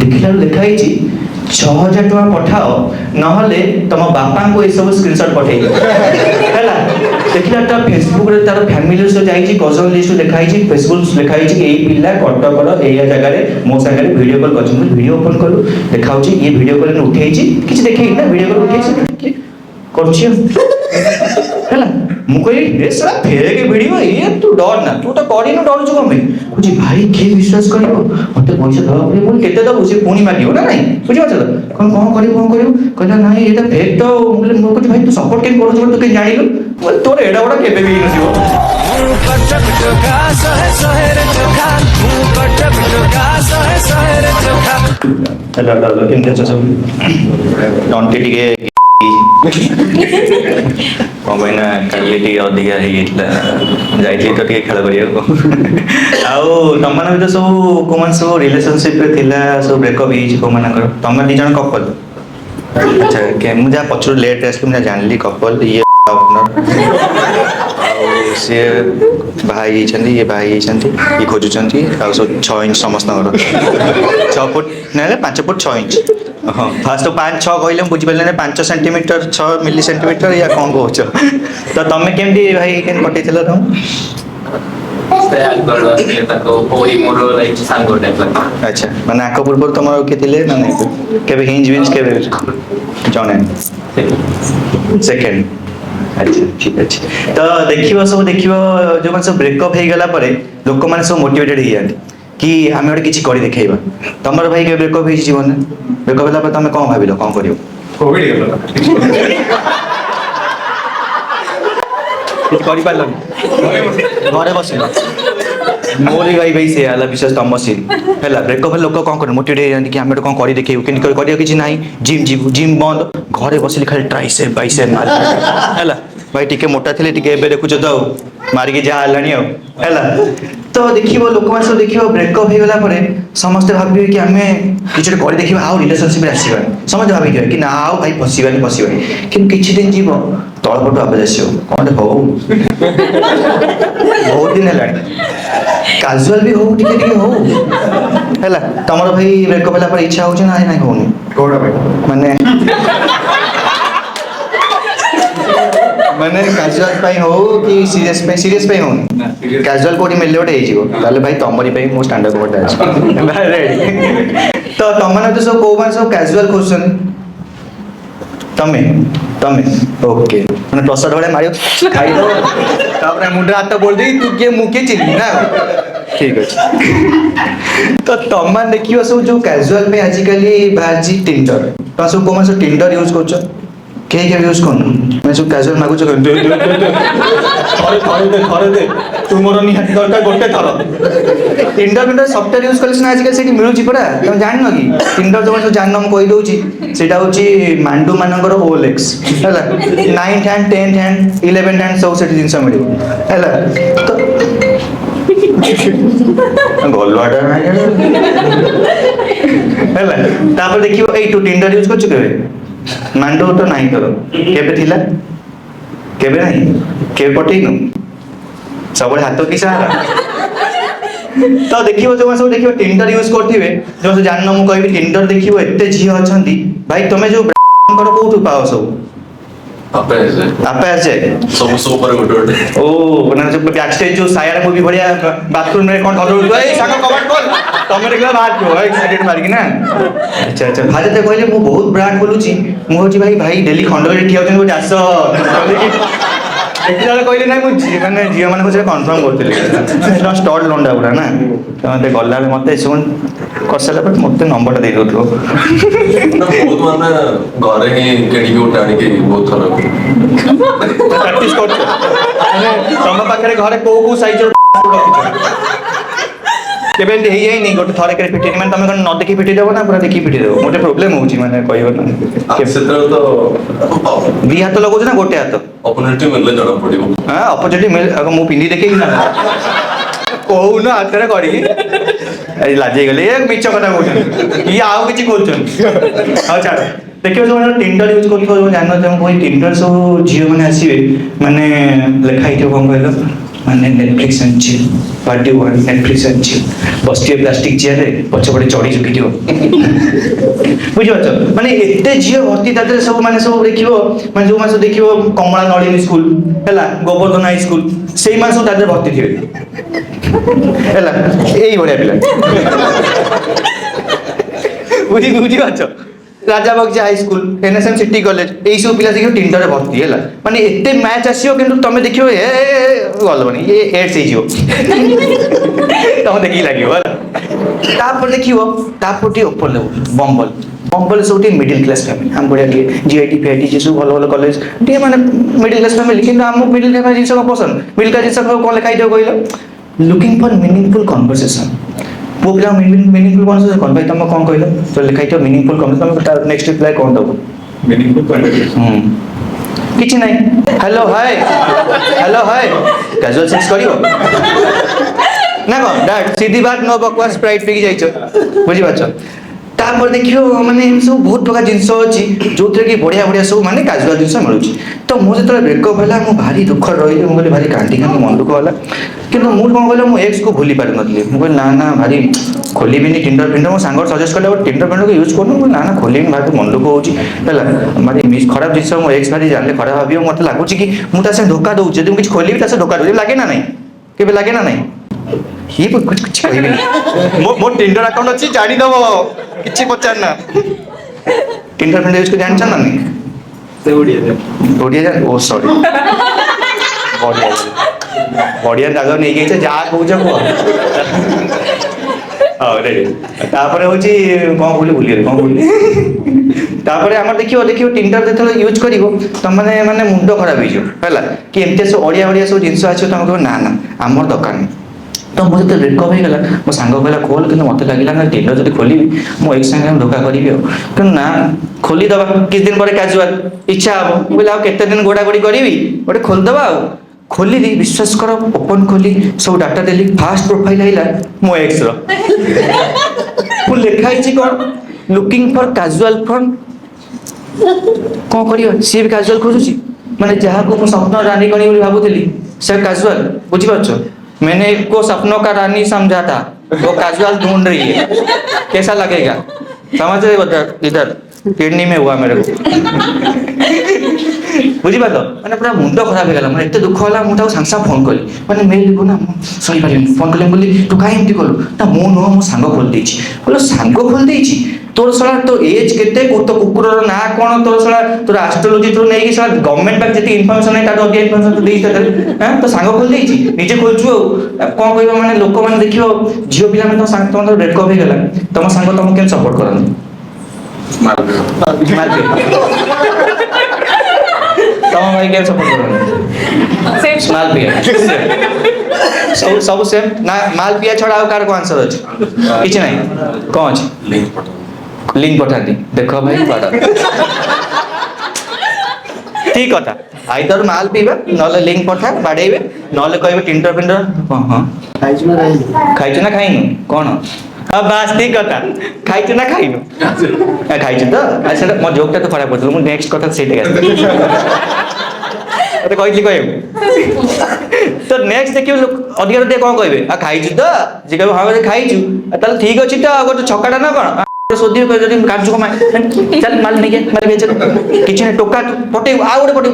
देखिला लिखाई 6000 टका पठाओ नहले तुम बापा को ये सब स्क्रीनशॉट पठे हैला देखिला ता फेसबुक रे तार फैमिली से जाई छी कजन लिस्ट देखाई छी फेसबुक लिखाई छी एई पिल्ला कटक एया जगह रे मो संगे वीडियो कॉल करछ वीडियो ओपन करू देखाउ छी ये वीडियो कॉल उठेई छी किछ देखै ना वीडियो कॉल उठेई छी करछि हैला मु कहि रे साला फेक वीडियो ये तू डर ना तू तो करिनो डर छु हम कुछ भाई के विश्वास करियो मते पैसा दवा पड़े बोल केते दबु से पुणी मागियो ना नहीं बुझि बात कोन करियो कहला नहीं एटा फेक तो बोले मु कुछ भाई तू सपोर्ट के करू तू के जानिलु बोल तोर एडा बडा केबे भी नसिबो कटक टका शहर चोखा कटक टका शहर चोखा हेलो केमते छ सब डोंटी टिके कहीं काली टी अधिका जाइए तो टे खेल कर तुम मान सब कौन सब रिलेशनशिप सब ब्रेकअप हो मान तुम दी जन कपल अच्छा मुझे पचर लेट आसली मुझे जानली कपल ये सी भाई ये भाई ये खोजुंट सब 6 इंच समस्त 6 फुट ना 5 फुट 6 इंच हाँ फास्ट 5-6 कहले बुझिपारे 5 सेंटीमीटर 6 मिली सेंटीमीटर या कौन कह तो तुम केमती भाई के पठे तुम अच्छा मैंने आक पूर्व तुम किए ना नहीं हिंज विंज के जने सेकेंड अच्छा ठीक अच्छे तो देखो सब देखो जो सब ब्रेकअप हो गला लोक मैंने सब मोटिवेटेड हो जाती कि आम गोटे किसी कर देखा तुम भाई के ब्रेकअप हो जीवन ब्रेकअप होला तुम कौन भाविल कौन कर घरे बस मोर भाई भाई से आला विशेष तुम सीन है ब्रेकअप लोक कौन कर मोटिवेट कि आम कौन कर देखो किसी ना जिम बंद घरे बसिली खाली ट्राइसेप बाइसेप है भाई टिके मोटा थे टे देखुच तो मारिकी जहाँ है तो देखो लोक मैंने सब देखो ब्रेकअप हो गला समस्ते भावे कि आम किसी कर देखा आउ रिलेशनशिप आसवा समझ भावी कि ना आउ भाई फसबानी कि किसी दिन जीव तलपटू आवाज आसो कौन हो बहुत दिन है काजुआल भी हो है तुम भाई ब्रेकअप है इच्छा हो ना होनी माने माने काजुआल हो कि सीरियस हो काजुआल कोडी मिलले गोटे हो भाई तुमरी पे मो स्टैंडअप गोटे अछि तो तुम माने तो सब को सब काजुआल क्वेश्चन तमे तमे ओके माने टसर वाले मारियो खाई दो तापर मुंडा हाथ बोल दे तू के मुके चिन्नी ना ठीक अछि तो तुम मान देखियो सब जो काजुआल पे आजिकली बाजी टिंडर तो सब को सब टिंडर यूज करछ के यूज कर मैं सब कैजुअल मागुच थरे दे तू मोर निहाती दरकार गोटे थर टिंडर पिंडर सॉफ्टवेयर यूज करले आजकल से मिलुची पड़ा तुम जान न कि टिंडर जो सब जान हम कहि दोची सेटा होची मांडू मानकर ओलेक्स हैला 9th hand 10th hand 11th hand सब सेठी जिंस मिलियो हैला तो गोलवाटा हैला तापर देखियो ए टू टिंडर यूज कर चुके मांडो तो नहीं करो केबे थिला केबे नहीं केबे पटेनु सब हाथ की सहारा तो देखियो जो सब देखियो टिंडर यूज करथिबे जो से जाननो मु कहबी टिंडर देखियो एते झियो अछंती भाई तमे जो कर कोठु पाओ सब आपे आसे सब सब पर गुड ओ बना जो बैक स्टेज जो सायर मूवी बढ़िया बाथरूम में कौन खबर उठो ए साको कमेंट कर तमे देखला बात जो एक्सीडेंट मार के ना अच्छा अच्छा भाई ते कहले मु बहुत ब्रांड बोलुची मु होची भाई डेली खंडगरी ठिया होचन गोटे आस देखला कहले नै मु माने जियो माने को कंफर्म करथिले स्टॉल लोंडा पुरा ना तमे गल्ला मते सुन करसला पर मते नंबर दे दोथो बहुत माने घरे ही केडी कोट आनी के बहुत थर प्रैक्टिस करछ तम पाखरे घरे को साइज केबे हे हे नहीं गोटे थरे करे पिटी माने तमे न देखि पिटी देबो ना पूरा देखि पिटी देबो मोटे प्रॉब्लम होउची माने कहइबो ना क्षेत्र तो दी हाथ लगो ना गोटे हाथ अपॉर्चुनिटी मिलले जणा पड़िबो हां अपॉर्चुनिटी मिल अगर मु पिंडी देखि ना कहू ना हाथ रे करी ए लाजे गेले एक मिछ कथा कहउछन ई आउ किछि कहउछन हां छाड़ देखियो जो टिंडर यूज करी को जानो तुम कोई टिंडर सो जियो माने आसीबे माने लेखा हितो कोन कहलो माने Netflix and chill party one Netflix and chill बसटिए प्लास्टिक चेयर रे पछपटे चढ़ी चुकी दियो बुझि पाछ माने एते जियो भर्ती ताते सब माने सब देखिबो माने जो माने देखिबो कमला नळिनी स्कूल हैला गोवर्धन हाई स्कूल सेई माने सब ताते भर्ती थिबे हैला एई बढिया पिला बुझि पाछ Raja Bagaja high school NSM city college एई सब पिला देखियो टिंडर रे भर्ती हैला माने एते मैच आसियो किंतु तमे देखियो ए गल बनी ये एड्स हे जियो तमे देखि लागियो हैला तापर देखियो तापर टी ऊपर लेवल बम्बल बम्बल सब मिडिल क्लास फैमिली हम बढ़िया जीआईटी फीआईटी जे सब भल भल कॉलेज टी माने मिडिल क्लास फैमिली किंतु हम मिडिल क्लास जिंस को पसंद मिडिल क्लास जिंस को कोन लिखाई दियो कहलो लुकिंग फॉर मीनिंगफुल कन्वर्सेशन वो पिला मीनिंगफुल कन्वर्सेशन कोन भाई तुम कोन कहलो तो लिखाई दियो मीनिंगफुल कन्वर्सेशन तुम नेक्स्ट रिप्लाई कोन दबो मीनिंगफुल कन्वर्सेशन किछि नहीं हेलो हाय कैजुअल सेक्स करियो ना कौन डैड सीधी बात नो बकवास स्प्राइट पी जाइछो बुझि पाछो तापर देखियो माने सब बहुत प्रकार जिंस अछि जोथरे कि बढ़िया बढ़िया सब माने कैजुअल जिंस मिलुछि तो मु जतरे ब्रेकअप होला मु भारी दुख रही मु बोले भारी कांटी कांटी मन दुख होला किंतु मु कोन कहले मु एक्स को भूली पार नथली मु कहले ना ना भारी खोली बिनी टिंडर मो सांगर सजेस्ट करले टिंडर को यूज करनु ना ना खोली बिनी भारी मन दुख होछि हैला माने मिस खराब जिंस मो एक्स भारी जानले खराब भाबियो मते लागुछि कि मु तासे धोखा दउ जदि मु किछ खोली भी तासे धोखा दउ लागे ना नहीं केबे लागे ना नहीं ही कुछ कहबे मो टिंडर अकाउंट अछि जानि दबो किछि पचार ना टिंडर फ्रेंड यूज को जान छन नहीं से ओडिया जान ओ सॉरी बढ़िया दादा नहीं गई जा कहूछ को अरे तापरे होची कोन भूली तापरे हमर देखियो टिंडर जेतले यूज करिवो त माने मुंड खराब हो जो हैला कि एमते सब ओडिया सब जिंस आछो तम को ना ना हमर दकान तो मुझे तो रेड कप हो गला मो सांग कहला खोल कि मत लगिला ना टिंडर जदी खोली मो एक संगे धोखा करिवि कि ना खोली दबा किछ दिन पर कैजुअल इच्छा हो बोला केते दिन गोडा गोडी करिवि ओटे खोल दबा खोली दी विश्वास करो ओपन खोली सब डाटा देली फास्ट प्रोफाइल आइला मो एक्स रो फुल लिखाई छी कोन लुकिंग फॉर कैजुअल फ्रॉम कोन करियो सी भी कैजुअल खोजुची माने जहा को मो सपना रानी कनी बोली भाबुतली से कैजुअल बुझी पाछो मैंने इसको सपनों का रानी समझा था वो कैजुअल ढूंढ रही है कैसा लगेगा समझ रहे हो इधर किडनी में हुआ मेरे को बुझी पालो माने पूरा मुंड खराब हो गला माने एते दुख होला मु ताको सांसा फोन कली माने मेल लिखो ना सही पारी फोन कले बोली तू काहे एमती कलु ता मो नो मो सांग खोल देछि बोलो सांग खोल देछि तोर सला तो एज केते को तो कुकुरर ना कोन तोर सला तोर एस्ट्रोलॉजी तो नै कि सला गवर्नमेंट पाक जति इन्फॉर्मेशन है ता तो इन्फॉर्मेशन तो देइ त हां तो सांग खोल देछि निजे खोलछु कोन कहबो माने लोक माने देखियो जियो पिला में तो सांग तो रेड कॉपी गला तम सांग तम केन सपोर्ट करन मार तम भाई केन सपोर्ट करन सेम माल पिया सब सेम ना माल पिया छडा कार को आंसर अछि किछ नै कोन अछि लिंक पठा दी देखो भाई बड़ा ठीक कथा आइदर माल पीबे नले लिंक पठा बाडेबे नले कहबे टिंडर पिंडर हां खाइछु ना खाइनु कोन हां बास ठीक कथा खाइछु ना खाइनु खाइछु तो अच्छा मो जोकटा तो खराब पड़तो मु नेक्स्ट कथा सेट गया अरे कहली तो नेक्स्ट देखियो अधिकार दे कोन कहबे आ खाइछु तो जे कहबे हां खाइछु ताले ठीक अछि तो गोटे छकाटा ना कोन सोदियो को जदी काजू को चल माल नहीं के माल बेच किछ ने टोका पटे आ गोटे पटे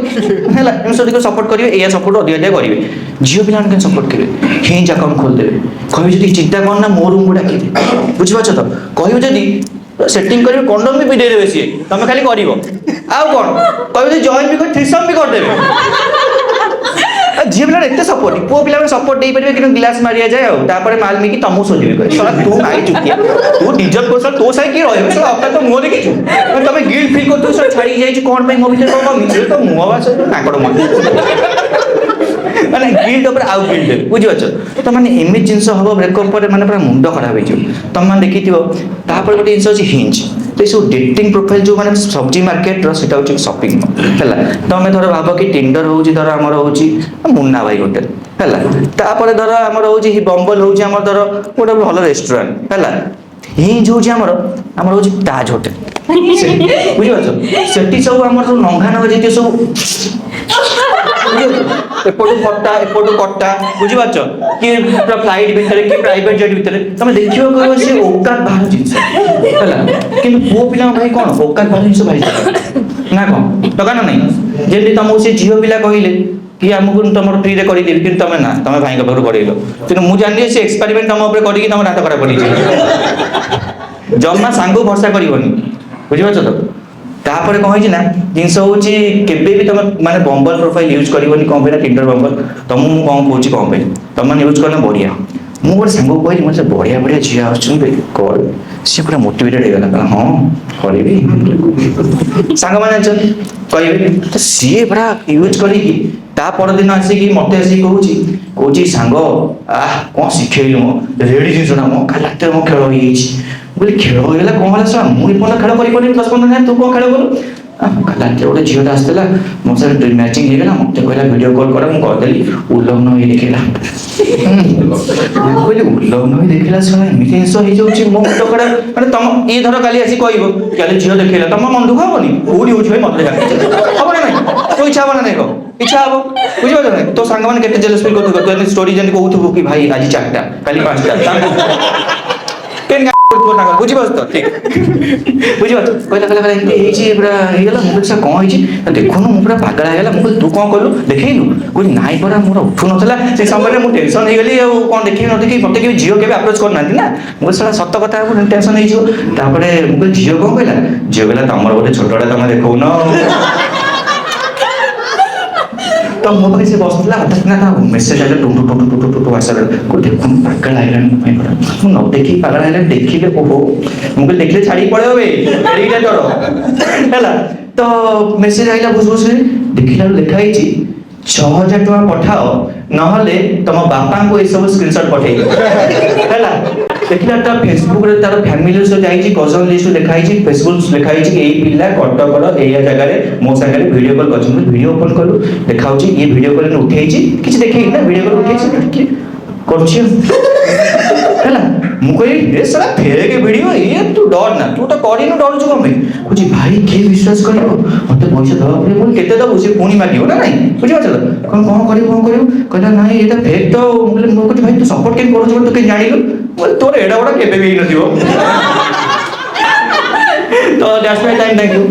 हैला हम सोदी को सपोर्ट करिवे एया सपोर्ट अधिक अधिक करिवे जियो पिलान के सपोर्ट करिवे हिंज अकाउंट खोल देबे कहबे जदी चिंता करना मो रूम गुडा के बुझ पाछो तो कहबे जदी सेटिंग करिवे कंडोम भी दे देबे सी तमे खाली करिवो आ कोन कहबे जदी जॉइन भी कर थ्रीसम भी कर देबे जियो पिला एते सपोर्ट पो पिला में सपोर्ट देई परबे कि ग्लास मारिया जाय आ तापर माल में कि तमु सोदिबे करे साला तू आई चुकिया तू डिजर्व कर तो सही की रहबे साला अपना तो मो देखि छु तमे गिल्ट फील करतो सर छाड़ी जाई छु कोन पे मो भीतर कोन मिछ तो मुआ बास नाकड़ मन माने गिल्ट ऊपर आउ गिल्ट बुझि पाछो तो माने इमेज जिंस हबो ब्रेकअप पर माने पूरा मुंड खराब होई छु तम माने देखिथिबो तापर गोटे जिंस अछि हिंज तो सो डेटिंग प्रोफाइल जो माने सब्जी मार्केट रो सेटा होछि शॉपिंग हैला तमे धर भाबो कि टिंडर होछि धर हमर होछि मुन्ना भाई होटल हैला तापर धर हमर होछि बम्बल होछि हमर धर गोटे भलो रेस्टोरेंट हैला हिंज होछि हमर होछि ताज होटल बुझि पाछो सेठी सब हमर सब नंगा नंगा जेते सब एपटू फटा एपटू कट्टा बुझी पारछ कि पूरा फ्लाइट भितर कि प्राइवेट जेट भितर तमे देखियो कहियो से औकात बाहर जिंस हला किंतु पुओ पिला भाई कोन औकात बाहर जिंस भाई ना कोन टका ना नहीं जेति तमो से झियो पिला कहिले कि हमको तुम फ्री रे करी देबी कि तुम ना तुम भाई के पाखु करेलो किंतु मु जानि से एक्सपेरिमेंट तुम ऊपर करी कि तुम रात खराब पड़ी जम्मा सांगो भरोसा करबनी बुझी पारछ तो तापर कौन है ना जिनस हूँ केबे भी तुम माने बम्बल प्रोफाइल यूज करबनी कौन पे टिंडर बम्बल तुम मु कौन कहूँ कौन पे तुम यूज करना बढ़िया मु गोटे सांग कहली मतलब बढ़िया बढ़िया झील आल सी पूरा मोटिवेटेड हो गला हाँ करी सांग मैंने कहे तो सी पूरा यूज करी ता परदिन आसिक मत आसिक कहूँ सांग कौन शिखेलु रेडी जिनसा मो काल रात मो खेल हो बोले खेल होगा कौन है सर मुझे खेल कर 10-15 तू कौन खेल करू रात गोटे झीटा आसला मो सर मैचिंग होगा मत कहला वीडियो कॉल कर मुझे उल्लग्न हो देखला कहली उल्लग्न हो देखला सर एमती जिस हो मो मुंड खराब मैंने तुम ये धर काली आसी कह क्या झील देखला तुम मन दुख हेनी कौटी हो मत हम ना तो इच्छा हम ना देख इच्छा हम बुझे ना तो सांग मैंने केते जेलस फील कर स्टोरी जन कहूँ कि भाई आज 4टा काली 5टा बुझी पास तो ठीक बुझी पास कहला कहला एमती हेची पूरा हेला मु से कौन हेची देखुनु मु पूरा पागल हेला मु तू कौन कलु देखैनु कोई नाइ परा मोर उठु नथला से समय मु टेंशन हे गेली कौन देखि न देखि मते के जियो केबे अप्रोच कर नांती ना मु साला सत्य कथा मु टेंशन हे जो तापरे मु जियो कौन कहला जियो कहला तमर गोटे छोटडा तमे देखौ न तो मो पाखे से बसला हठात ना मेसेज आले टुटु टुटु टुटु टुटु आसर को देखुन पागल आइलान मई पड़ा मु न देखि पागल आइलान देखिले ओहो मु देखले छाड़ी पड़े बे एडीटा डर हैला तो मेसेज आइला बुझ बुझ देखिला लिखा छि 6000 टका पठाओ नहले तुम बापा को ए सब स्क्रीनशॉट पठेई हैला देखिला ता फेसबुक रे तार फैमिली से जाई छि कजन लिस्ट देखाई छि फेसबुक लिखाई छि एई पिल्ला कटक एया जगह रे मो संगे वीडियो कॉल करछ वीडियो ओपन करू देखाउ छि ये वीडियो कॉल उठेई छि किछ देखै ना वीडियो कॉल उठेई छि करछि हैला मु कहि ए साला फेक वीडियो ये तू डर ना तू तो करी न डर छु कमे कुछ भाई के विश्वास करियो मते पैसा दवा पड़े बोल केते दबो से पुनी मागियो ना नहीं बुझि पाछ कोन कोन करियो कहला नहीं एटा फेक तो बोले मु कुछ भाई तू सपोर्ट के करू छु तो के जानिलु बोल तोर एडा बडा केबे भी नथियो तो that's my time thank you